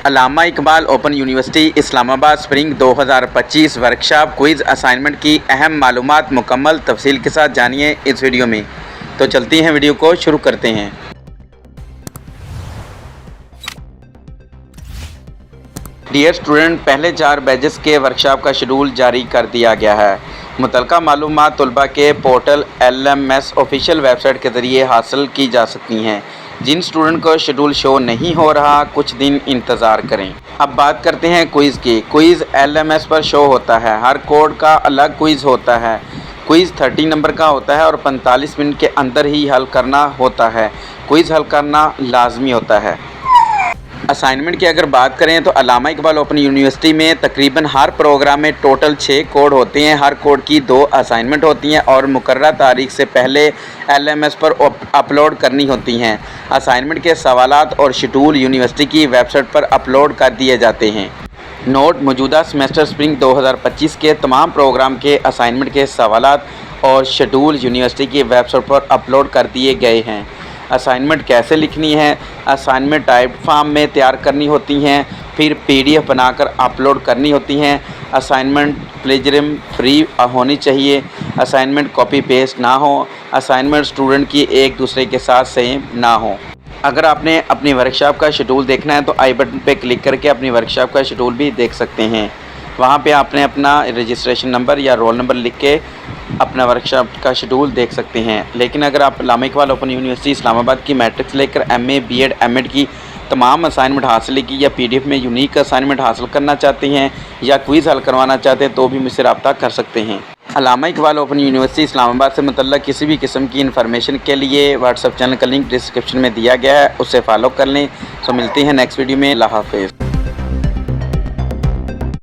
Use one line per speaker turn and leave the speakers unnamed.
علامہ Iqbal open university اسلام آباد spring 2025 workshop quiz assignment کی اہم معلومات مکمل تفصیل کے ساتھ جانیے اس ویڈیو میں۔ تو چلتی ہیں ویڈیو کو شروع کرتے ہیں۔ ڈیئر اسٹوڈنٹ، پہلے 4 بیچز کے ورکشاپ کا شیڈول جاری کر دیا گیا ہے۔ متعلقہ معلومات طلباء کے portal LMS official website کے ذریعے حاصل کی جا سکتی ہیں۔ جن اسٹوڈنٹ کو شیڈول شو نہیں ہو رہا، کچھ دن انتظار کریں۔ اب بات کرتے ہیں کوئز کی۔ کوئز LMS پر شو ہوتا ہے۔ ہر کوڈ کا الگ کوئز ہوتا ہے۔ کوئز 30 نمبر کا ہوتا ہے اور 45 منٹ کے اندر ہی حل کرنا ہوتا ہے۔ کوئز حل کرنا لازمی ہوتا ہے۔ اسائنمنٹ کی اگر بات کریں تو علامہ اقبال اوپن یونیورسٹی میں تقریباً ہر پروگرام میں ٹوٹل 6 کوڈ ہوتے ہیں۔ ہر کوڈ کی 2 اسائنمنٹ ہوتی ہیں اور مقررہ تاریخ سے پہلے LMS پر اپلوڈ کرنی ہوتی ہیں۔ اسائنمنٹ کے سوالات اور شیڈول یونیورسٹی کی ویب سائٹ پر اپلوڈ کر دیے جاتے ہیں۔ نوٹ: موجودہ سیمسٹر اسپرنگ 2025 کے تمام پروگرام کے اسائنمنٹ کے سوالات اور شیڈول یونیورسٹی کی ویب سائٹ پر اپلوڈ کر دیے گئے ہیں۔ اسائنمنٹ کیسے لکھنی ہے؟ اسائنمنٹ ٹائپڈ فارم میں تیار کرنی ہوتی ہیں، پھر PDF بنا کر اپلوڈ کرنی ہوتی ہیں۔ اسائنمنٹ پلیجرزم فری ہونی چاہیے۔ اسائنمنٹ کاپی پیسٹ نہ ہو۔ اسائنمنٹ اسٹوڈنٹ کی ایک دوسرے کے ساتھ سیم نہ ہو۔ اگر آپ نے اپنی ورکشاپ کا شیڈول دیکھنا ہے تو آئی بٹن پہ کلک کر کے اپنی ورکشاپ کا شیڈول بھی دیکھ سکتے ہیں۔ وہاں پہ آپ نے اپنا رجسٹریشن نمبر یا رول نمبر لکھ کے اپنا ورکشاپ کا شیڈول دیکھ سکتے ہیں۔ لیکن اگر آپ علامہ اقبال اوپن یونیورسٹی اسلام آباد کی میٹرکس لے کر MA BEd MAd کی تمام اسائنمنٹ حاصل کی یا PDF میں یونیک اسائنمنٹ حاصل کرنا چاہتے ہیں یا کوئز حل کروانا چاہتے ہیں تو بھی مجھ سے رابطہ کر سکتے ہیں۔ علامہ اقبال اوپن یونیورسٹی اسلام آباد سے متعلق کسی بھی قسم کی انفارمیشن کے لیے واٹس ایپ چینل کا لنک ڈسکرپشن میں دیا گیا ہے، اس سے فالو کر لیں۔ ملتے ہیں نیکسٹ ویڈیو میں۔ اللہ حافظ۔